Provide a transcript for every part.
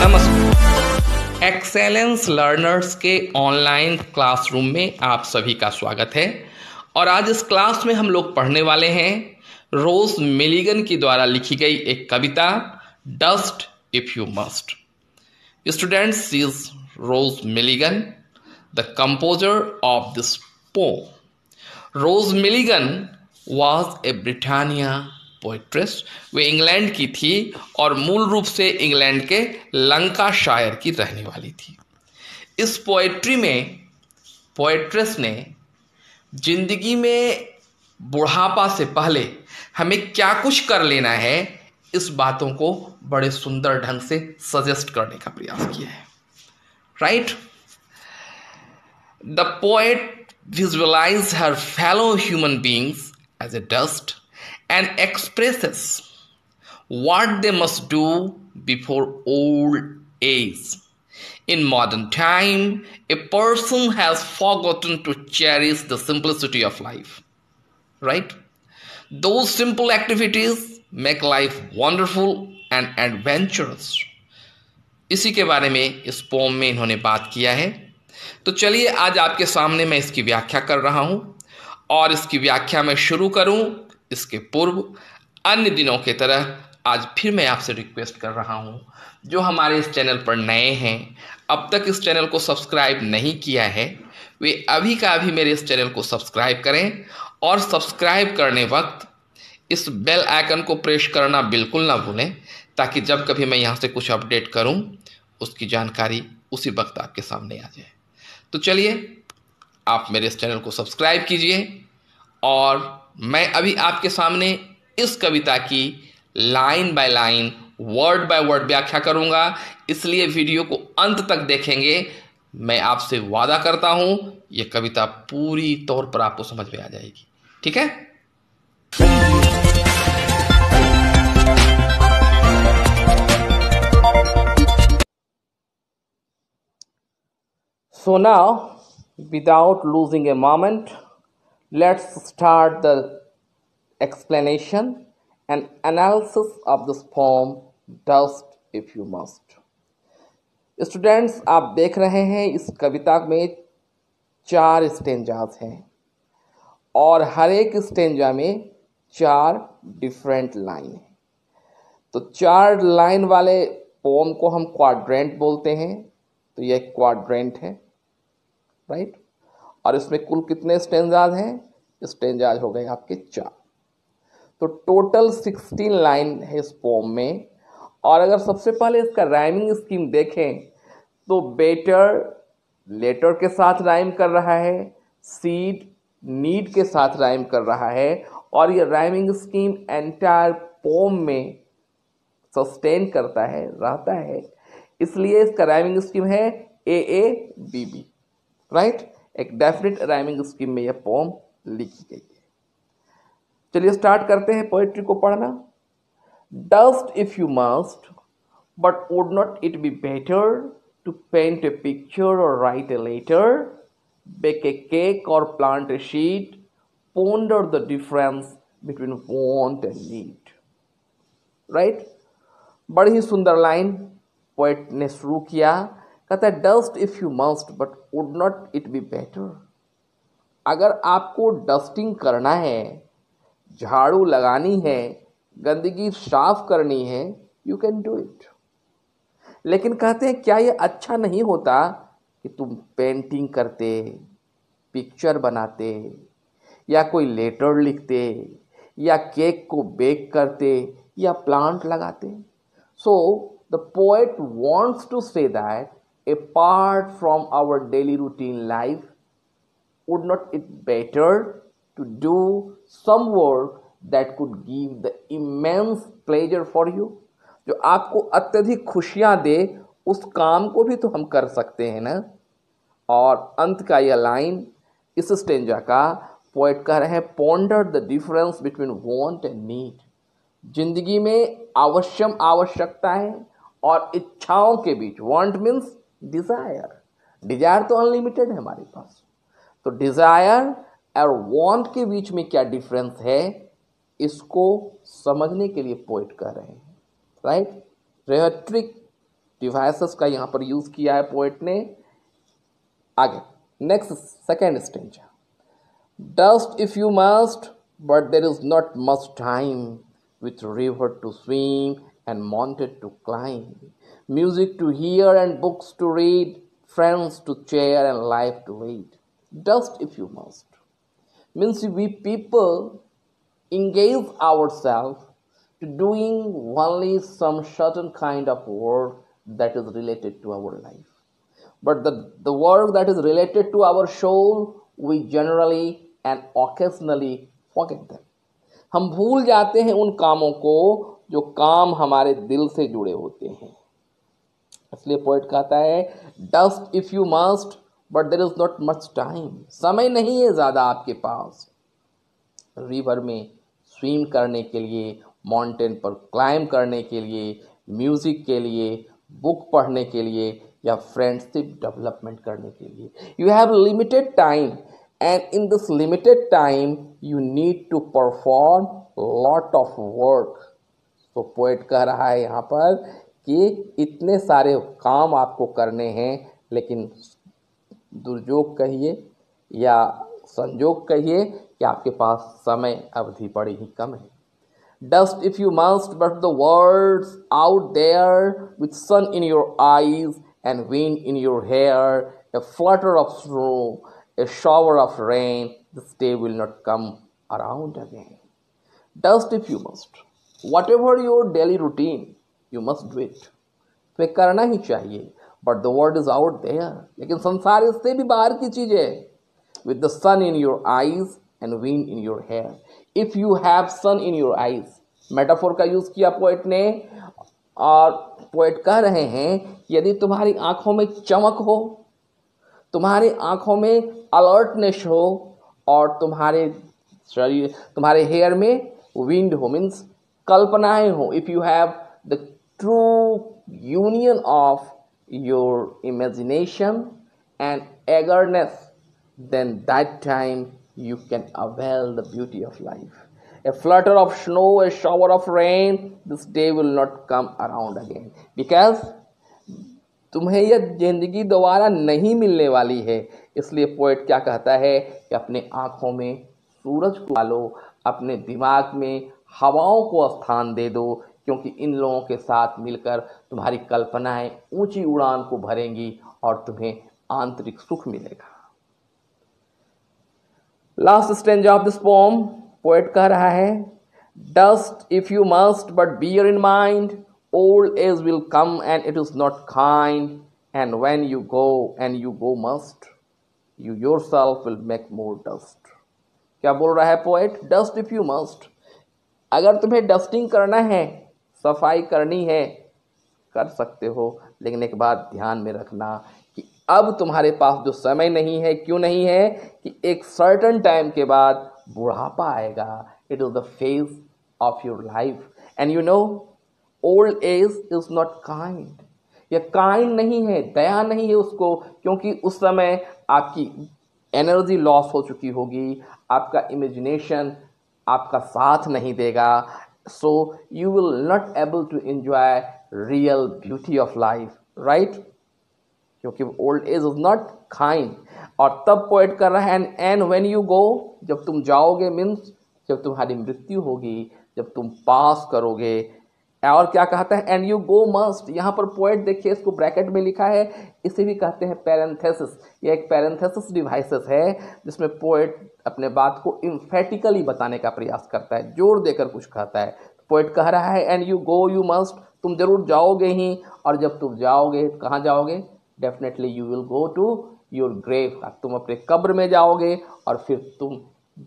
नमस्कार। Excellence learners के online classroom में आप सभी का स्वागत है। और आज इस क्लास में हम लोग पढ़ने वाले हैं रोज मिलिगन की द्वारा लिखी गई एक कविता, dust if you must. Students, is Rose Milligan the composer of this poem. Rose Milligan was a Britannia poetress. वे इंग्लैंड की थी और मूल रूप से इंग्लैंड के लंकाशायर की रहने वाली थी। इस पोएट्री में पोएट्रेस ने जिंदगी में बुढ़ापा से पहले हमें क्या कुछ कर लेना है, इस बातों को बड़े सुंदर ढंग से सजेस्ट करने का प्रयास किया है। Right? The poet visualize her fellow human beings as a dust and expresses what they must do before old age. In modern time, a person has forgotten to cherish the simplicity of life. Right? Those simple activities make life wonderful and adventurous. इसी के बारे में इस pome में इन्होंने बात किया है। तो चलिए आज आपके सामने मैं इसकी व्याख्या कर रहा हूं, और इसकी व्याख्या मैं शुरू करूं इसके पूर्व अन्य दिनों की तरह आज फिर मैं आपसे रिक्वेस्ट कर रहा हूं, जो हमारे इस चैनल पर नए हैं, अब तक इस चैनल को सब्सक्राइब नहीं किया है, वे अभी का अभी मेरे इस चैनल को सब्सक्राइब करें। और सब्सक्राइब करने वक्त इस बेल आइकन को प्रेस करना बिल्कुल ना भूलें, ताकि जब कभी मैं यहाँ से कुछ अपडेट करूँ उसकी जानकारी उसी वक्त आपके सामने आ जाए। तो चलिए आप मेरे इस चैनल को सब्सक्राइब कीजिए, और मैं अभी आपके सामने इस कविता की line by line, word by word व्याख्या करूंगा, इसलिए वीडियो को अंत तक देखेंगे। मैं आपसे वादा करता हूं यह कविता पूरी तौर पर आपको समझ में आ जाएगी। ठीक है? So now, without losing a moment, let's start the explanation and analysis of this poem, Dust If You Must. Students, आप देख रहे हैं इस कविता में 4 स्टेंजाज हैं, और हर एक स्टेंजा में 4 डिफरेंट लाइन हैं। तो 4 लाइन वाले पोम को हम क्वाड्रेंट बोलते हैं। तो यह क्वाड्रेंट है, राइट? और इसमें कुल कितने स्टेंजाज हैं? स्टेंजाज हो गए आपके 4। तो टोटल 16 लाइन है इस पोम में। और अगर सबसे पहले इसका राइमिंग स्कीम देखें तो बेटर लेटर के साथ राइम कर रहा है, सीड नीड के साथ राइम कर रहा है, और ये राइमिंग स्कीम एंटायर पोम में सस्टेन करता है, रहता है। इसलिए इसका राइमिंग स्कीम है AABB, राइट? एक डेफिनेट राइमिंग स्कीम में यह पोम लिखी गई है। चलिए स्टार्ट करते हैं पोएट्री को पढ़ना। Dust if you must, but would not it be better to paint a picture और write a letter, bake a cake और plant a sheet, ponder the difference between want and need. Right? बड़ी ही सुंदर line poet ने शुरू किया। कहता है dust if you must but would not it be better. अगर आपको डस्टिंग करना है, झाड़ू लगानी है, गंदगी साफ करनी है, यू कैन डू इट। लेकिन कहते हैं क्या ये अच्छा नहीं होता कि तुम पेंटिंग करते, पिक्चर बनाते, या कोई लेटर लिखते, या केक को बेक करते, या प्लांट लगाते? So the poet wants to say that apart from our daily routine life, would not it better to do some work that could give the immense pleasure for you? जो आपको अत्यधिक खुशियां दे, उस काम को भी तो हम कर सकते हैं ना। और अंत का यह लाइन इस स्टेंजा का पोएट कह रहे हैं ponder the difference between want and need. जिंदगी में आवश्यकताएं और इच्छाओं के बीच, वांट मीन्स डिजायर, डिजायर तो अनलिमिटेड है हमारे पास, तो डिजायर और वांट के बीच में क्या डिफरेंस है, इसको समझने के लिए पोएट कह रहे हैं, राइट। रेहेट्रिक डिवाइसेस का यहाँ पर यूज किया है पोएट ने। आगे next second Strange, dust if you must but there is not much time, with river to swim and mountain to climb, music to hear and books to read, friends to share and life to lead. Just if you must means we people engage ourselves to doing only some certain kind of work that is related to our life. But the work that is related to our soul, we generally and occasionally forget them. हम भूल जाते हैं उन कामों को जो काम हमारे दिल से जुड़े होते हैं। इसलिए पोएट कहता है dust if you must but there is not much time, समय नहीं है ज़्यादा आपके पास रिवर में स्विम करने के लिए, माउंटेन पर क्लाइंब करने के लिए, म्यूजिक के लिए, बुक पढ़ने के लिए या फ्रेंडशिप डेवलपमेंट करने के लिए। You have limited time and in this limited time you need to perform lot of work. तो पोएट कह रहा है यहाँ पर कि इतने सारे काम आपको करने हैं, लेकिन दुर्योग कहिए या संयोग कहिए कि आपके पास समय अवधि बड़ी ही कम है। Dust if you must, but the world's out there with sun in your eyes and wind in your hair, a flutter of snow, a shower of rain, this day will not come around again. Dust if you must. Whatever your daily routine, you must do it. तुम्हें करना ही चाहिए, but the world is out there. लेकिन संसार इससे भी बाहर की चीज है। With the sun in your eyes and wind in your hair. If you have sun in your eyes, metaphor का यूज किया पोएट ने, और पोएट कह रहे हैं यदि तुम्हारी आंखों में चमक हो, तुम्हारी आंखों में अलर्टनेस हो, और तुम्हारे शरीर, तुम्हारे हेयर में विंड हो, मीन्स कल्पनाएं हो, if you have the true union of your imagination and eagerness, then that time you can avail the beauty of life. A flutter of snow, a shower of rain, this day will not come around again. Because तुम्हें यह जिंदगी दोबारा नहीं मिलने वाली है। इसलिए poet क्या कहता है कि अपने आँखों में सूरज को डालो, अपने दिमाग में हवाओं को स्थान दे दो, क्योंकि इन लोगों के साथ मिलकर तुम्हारी कल्पनाएं ऊंची उड़ान को भरेंगी और तुम्हें आंतरिक सुख मिलेगा। Last stanza of this poem, poet कह रहा है dust if you must but bear in mind, old age will come and it is not kind, and when you go must, you yourself will make more dust. क्या बोल रहा है poet? Dust if you must, अगर तुम्हें dusting करना है, सफाई करनी है, कर सकते हो, लेकिन एक बात ध्यान में रखना कि अब तुम्हारे पास जो समय नहीं है। क्यों नहीं है? कि एक सर्टेन टाइम के बाद बुढ़ापा आएगा। It is the phase of your life, and you know old age is not kind. यह काइंड नहीं है, दया नहीं है उसको, क्योंकि उस समय आपकी एनर्जी लॉस हो चुकी होगी, आपका इमेजिनेशन आपका साथ नहीं देगा, so you will not able to enjoy real beauty of life, right? क्योंकि old age is not kind. और तब पोएट कर रहा है एंड व्हेन यू गो, जब तुम जाओगे मीन्स जब तुम्हारी मृत्यु होगी, जब तुम पास करोगे। और क्या कहता है? And you go must. यहाँ पर पोएट देखिए इसको ब्रैकेट में लिखा है, इसे भी कहते हैं पैरेंथेसिस। ये एक पैरेंथेसिस डिवाइसेस है जिसमें पोएट अपने बात को इम्फेटिकली बताने का प्रयास करता है, जोर देकर कुछ कहता है। पोएट कह रहा है and you go you must, तुम जरूर जाओगे ही, और जब तुम जाओगे कहाँ जाओगे? Definitely you will go to your grave, तुम अपने कब्र में जाओगे और फिर तुम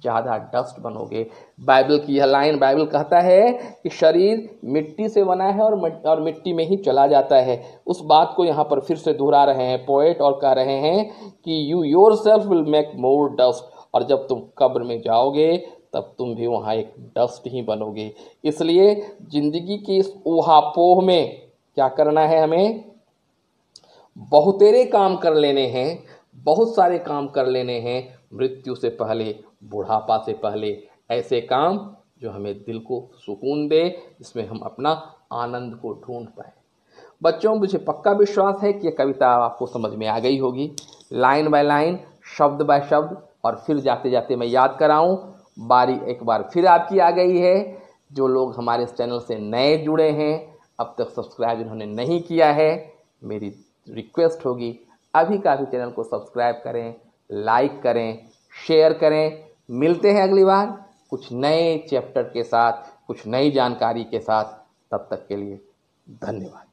ज़्यादा डस्ट बनोगे। बाइबल की यह लाइन, बाइबल कहता है कि शरीर मिट्टी से बना है और मिट्टी में ही चला जाता है। उस बात को यहाँ पर फिर से दोहरा रहे हैं पोएट और कह रहे हैं कि you yourself will make more dust, और जब तुम कब्र में जाओगे तब तुम भी वहाँ एक डस्ट ही बनोगे। इसलिए जिंदगी की इस ऊहापोह में क्या करना है? हमें बहुतेरे काम कर लेने हैं, बहुत सारे काम कर लेने हैं मृत्यु से पहले, बुढ़ापा से पहले। ऐसे काम जो हमें दिल को सुकून दे, जिसमें हम अपना आनंद को ढूंढ पाए। बच्चों, मुझे पक्का विश्वास है कि यह कविता आपको समझ में आ गई होगी, लाइन बाय लाइन, शब्द बाय शब्द। और फिर जाते जाते मैं याद कराऊं, बारी एक बार फिर आपकी आ गई है। जो लोग हमारे इस चैनल से नए जुड़े हैं, अब तक सब्सक्राइब इन्होंने नहीं किया है, मेरी रिक्वेस्ट होगी अभी का भी चैनल को सब्सक्राइब करें, लाइक करें, शेयर करें। मिलते हैं अगली बार कुछ नए चैप्टर के साथ, कुछ नई जानकारी के साथ। तब तक के लिए धन्यवाद।